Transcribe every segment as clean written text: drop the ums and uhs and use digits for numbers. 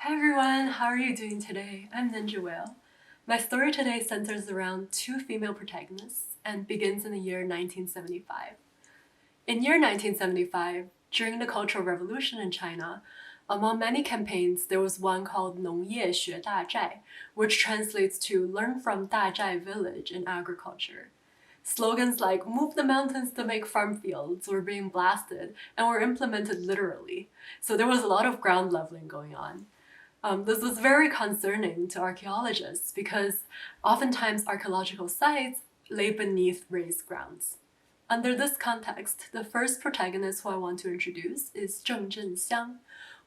Hi everyone, how are you doing today? I'm Ninja Whale. My story today centers around two female protagonists and begins in the year 1975. In year 1975, during the Cultural Revolution in China, among many campaigns, there was one called 农业学大寨, which translates to learn from Dazhai village in agriculture. Slogans like move the mountains to make farm fields were being blasted and were implemented literally, so there was a lot of ground leveling going on. This was very concerning to archaeologists because oftentimes archaeological sites lay beneath raised grounds. Under this context, the first protagonist who I want to introduce is Zheng ZhenXiang,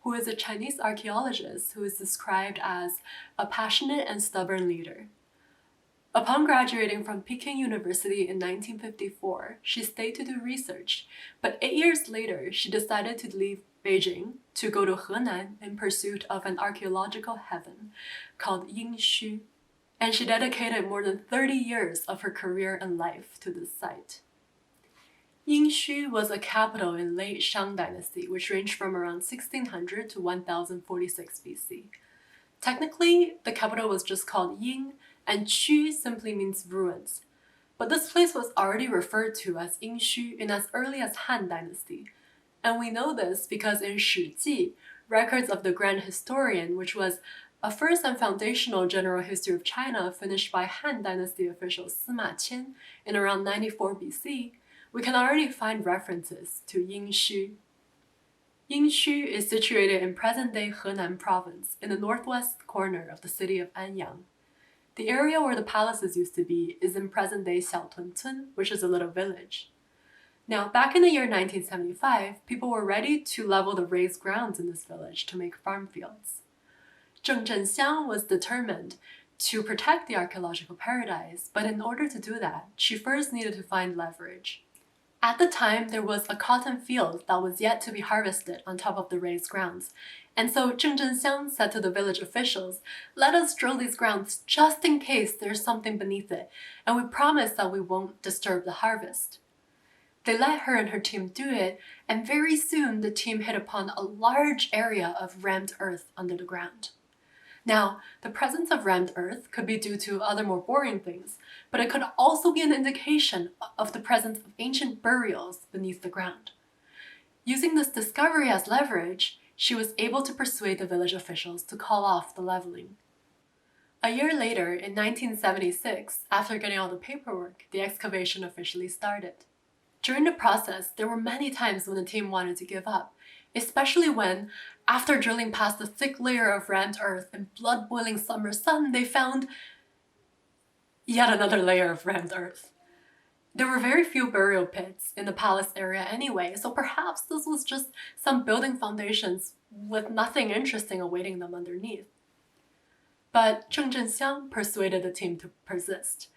who is a Chinese archaeologist who is described as a passionate and stubborn leader. Upon graduating from Peking University in 1954, she stayed to do research, but 8 years later, she decided to leave Beijing to go to Henan in pursuit of an archaeological heaven called Yinshu, and she dedicated more than 30 years of her career and life to this site. Yinshu was a capital in late Shang dynasty, which ranged from around 1600 to 1046 BC. Technically, the capital was just called Yin, and Shu simply means ruins. But this place was already referred to as Yinshu in as early as Han dynasty. And we know this because in Shi Ji, records of the Grand Historian, which was a first and foundational general history of China finished by Han dynasty official Sima Qian in around 94 BC, we can already find references to Yinshu. Yinshu is situated in present-day Henan province in the northwest corner of the city of Anyang. The area where the palaces used to be is in present-day Xiaotuncun, which is a little village. Now, back in the year 1975, people were ready to level the raised grounds in this village to make farm fields. Zheng ZhenXiang was determined to protect the archaeological paradise, but in order to do that, she first needed to find leverage. At the time, there was a cotton field that was yet to be harvested on top of the raised grounds, and so Zheng ZhenXiang said to the village officials, "Let us drill these grounds just in case there's something beneath it, and we promise that we won't disturb the harvest." They let her and her team do it, and very soon the team hit upon a large area of rammed earth under the ground. Now, the presence of rammed earth could be due to other more boring things, but it could also be an indication of the presence of ancient burials beneath the ground. Using this discovery as leverage, she was able to persuade the village officials to call off the leveling. A year later, in 1976, after getting all the paperwork, the excavation officially started. During the process, there were many times when the team wanted to give up, especially when, after drilling past a thick layer of rammed earth and blood-boiling summer sun, they found yet another layer of rammed earth. There were very few burial pits in the palace area anyway, so perhaps this was just some building foundations with nothing interesting awaiting them underneath. But Zheng ZhenXiang persuaded the team to persist.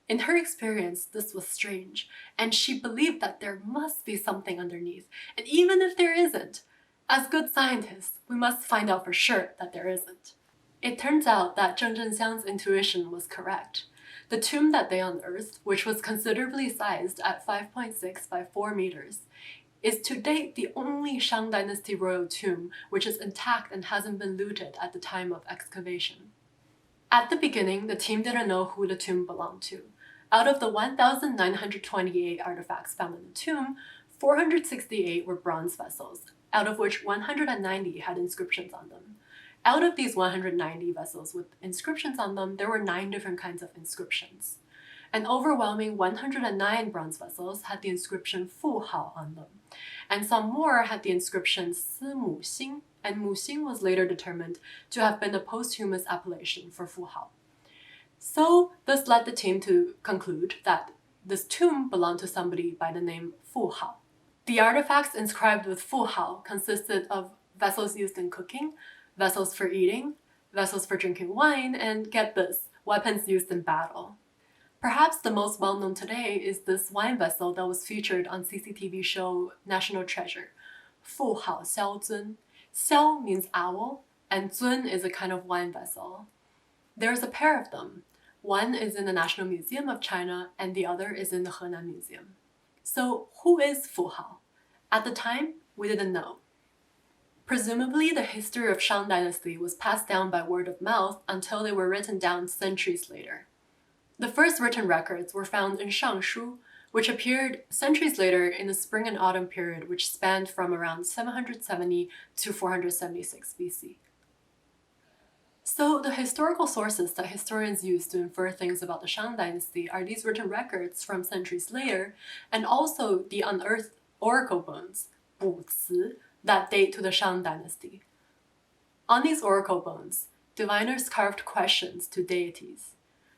In her experience, this was strange, and she believed that there must be something underneath, and even if there isn't, as good scientists, we must find out for sure that there isn't. It turns out that Zheng ZhenXiang's intuition was correct. The tomb that they unearthed, which was considerably sized at 5.6 by 4 meters, is to date the only Shang dynasty royal tomb which is intact and hasn't been looted at the time of excavation. At the beginning, the team didn't know who the tomb belonged to. Out of the 1,928 artifacts found in the tomb, 468 were bronze vessels, out of which 190 had inscriptions on them. Out of these 190 vessels with inscriptions on them, there were 9 different kinds of inscriptions. An overwhelming 109 bronze vessels had the inscription Fu Hao on them, and some more had the inscription Si Mu Xing, and Mu Xing was later determined to have been a posthumous appellation for Fu Hao. So this led the team to conclude that this tomb belonged to somebody by the name Fu Hao. The artifacts inscribed with Fu Hao consisted of vessels used in cooking, vessels for eating, vessels for drinking wine, and get this, weapons used in battle. Perhaps the most well-known today is this wine vessel that was featured on CCTV show National Treasure, Fu Hao Xiao Zun. Xiao means owl, and Zun is a kind of wine vessel. There's a pair of them. One is in the National Museum of China, and the other is in the Henan Museum. So who is Fu Hao? At the time, we didn't know. Presumably, the history of Shang Dynasty was passed down by word of mouth until they were written down centuries later. The first written records were found in Shangshu, which appeared centuries later in the spring and autumn period, which spanned from around 770 to 476 BC. So the historical sources that historians use to infer things about the Shang Dynasty are these written records from centuries later, and also the unearthed oracle bones, 卜辞, that date to the Shang Dynasty. On these oracle bones, diviners carved questions to deities.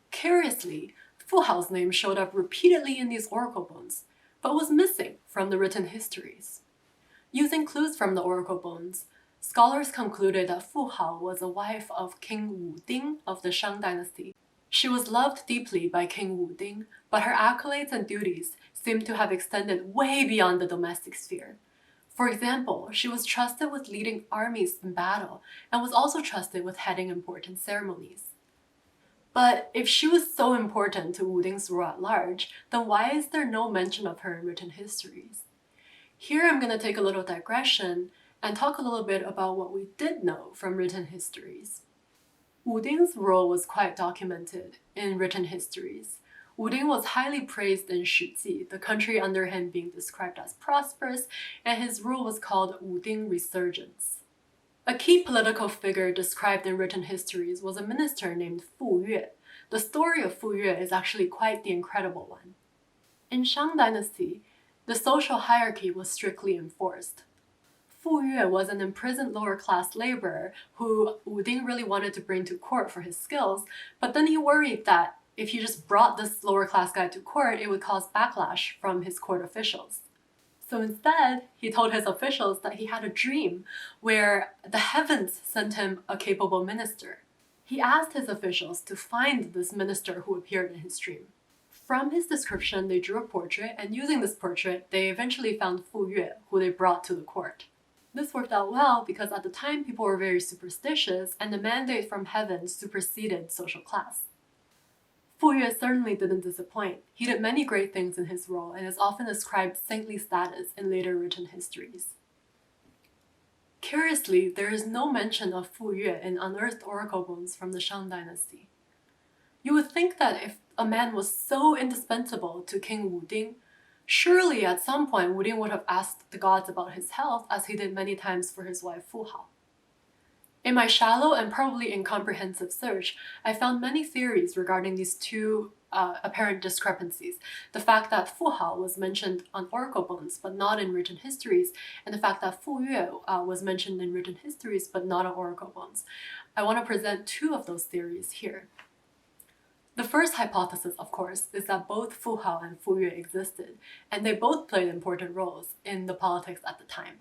Curiously, Fu Hao's name showed up repeatedly in these oracle bones, but was missing from the written histories. Using clues from the oracle bones, scholars concluded that Fu Hao was a wife of King Wu Ding of the Shang Dynasty. She was loved deeply by King Wu Ding, but her accolades and duties seem to have extended way beyond the domestic sphere. For example, she was trusted with leading armies in battle and was also trusted with heading important ceremonies. But if she was so important to Wu Ding's rule at large, then why is there no mention of her in written histories? Here I'm going to take a little digression and talk a little bit about what we did know from written histories. Wu Ding's role was quite documented in written histories. Wu Ding was highly praised in Shiji, the country under him being described as prosperous, and his rule was called Wu Ding Resurgence. A key political figure described in written histories was a minister named Fu Yue. The story of Fu Yue is actually quite the incredible one. In Shang Dynasty, the social hierarchy was strictly enforced. Fu Yue was an imprisoned lower-class laborer who Wu Ding really wanted to bring to court for his skills, but then he worried that if he just brought this lower-class guy to court, it would cause backlash from his court officials. So instead, he told his officials that he had a dream where the heavens sent him a capable minister. He asked his officials to find this minister who appeared in his dream. From his description, they drew a portrait, and using this portrait, they eventually found Fu Yue, who they brought to the court. This worked out well because at the time people were very superstitious, and the mandate from heaven superseded social class. Fu Yue certainly didn't disappoint. He did many great things in his role and is often ascribed saintly status in later written histories. Curiously, there is no mention of Fu Yue in unearthed oracle bones from the Shang Dynasty. You would think that if a man was so indispensable to King Wu Ding, surely at some point Wu Ding would have asked the gods about his health as he did many times for his wife Fu Hao. In my shallow and probably incomprehensive search, I found many theories regarding these two apparent discrepancies. The fact that Fu Hao was mentioned on oracle bones but not in written histories, and the fact that Fu Yue was mentioned in written histories but not on oracle bones. I want to present two of those theories here. The first hypothesis, of course, is that both Fu Hao and Fu Yue existed, and they both played important roles in the politics at the time.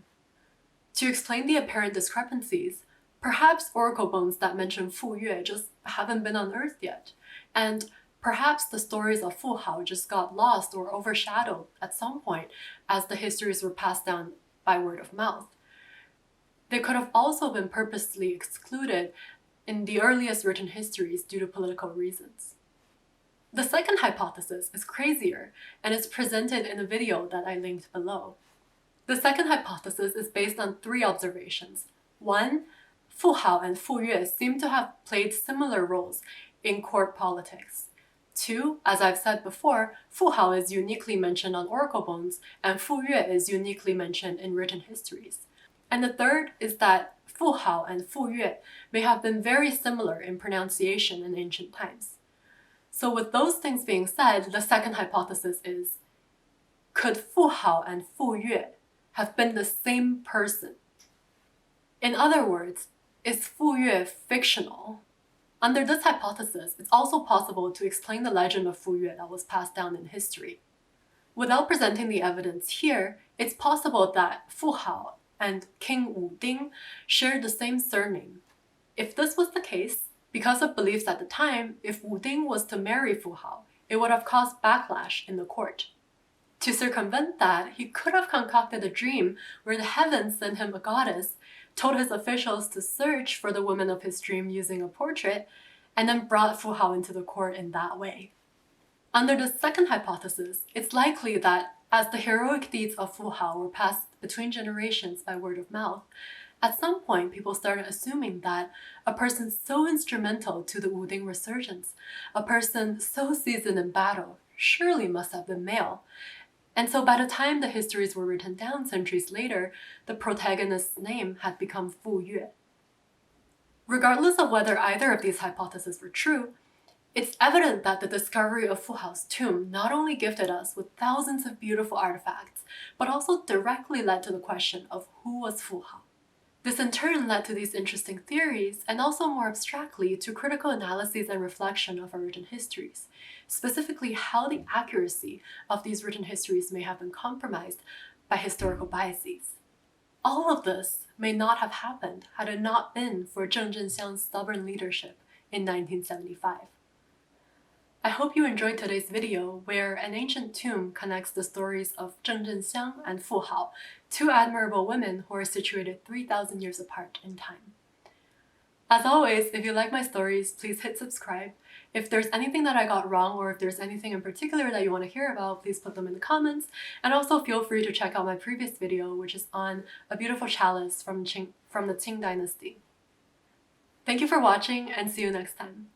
To explain the apparent discrepancies, perhaps oracle bones that mention Fu Yue just haven't been unearthed yet, and perhaps the stories of Fu Hao just got lost or overshadowed at some point as the histories were passed down by word of mouth. They could have also been purposely excluded in the earliest written histories due to political reasons. The second hypothesis is crazier and is presented in a video that I linked below. The second hypothesis is based on three observations. One, Fu Hao and Fu Yue seem to have played similar roles in court politics. Two, as I've said before, Fu Hao is uniquely mentioned on oracle bones, and Fu Yue is uniquely mentioned in written histories. And the third is that Fu Hao and Fu Yue may have been very similar in pronunciation in ancient times. So with those things being said, the second hypothesis is, could Fu Hao and Fu Yue have been the same person? In other words, is Fu Yue fictional? Under this hypothesis, it's also possible to explain the legend of Fu Yue that was passed down in history. Without presenting the evidence here, it's possible that Fu Hao and King Wu Ding shared the same surname. If this was the case, because of beliefs at the time, if Wu Ding was to marry Fu Hao, it would have caused backlash in the court. To circumvent that, he could have concocted a dream where the heavens sent him a goddess, told his officials to search for the woman of his dream using a portrait, and then brought Fu Hao into the court in that way. Under the second hypothesis, it's likely that as the heroic deeds of Fu Hao were passed between generations by word of mouth, At some point, people started assuming that a person so instrumental to the Wuding resurgence, a person so seasoned in battle, surely must have been male. And so by the time the histories were written down centuries later, the protagonist's name had become Fu Yue. Regardless of whether either of these hypotheses were true, it's evident that the discovery of Fu Hao's tomb not only gifted us with thousands of beautiful artifacts, but also directly led to the question of who was Fu Hao. This in turn led to these interesting theories, and also more abstractly to critical analyses and reflection of our written histories, specifically how the accuracy of these written histories may have been compromised by historical biases. All of this may not have happened had it not been for Zheng ZhenXiang's stubborn leadership in 1975. I hope you enjoyed today's video, where an ancient tomb connects the stories of Zheng ZhenXiang and Fu Hao, two admirable women who are situated 3,000 years apart in time. As always, if you like my stories, please hit subscribe. If there's anything that I got wrong, or if there's anything in particular that you want to hear about, please put them in the comments. And also feel free to check out my previous video, which is on a beautiful chalice from the Qing Dynasty. Thank you for watching, and see you next time.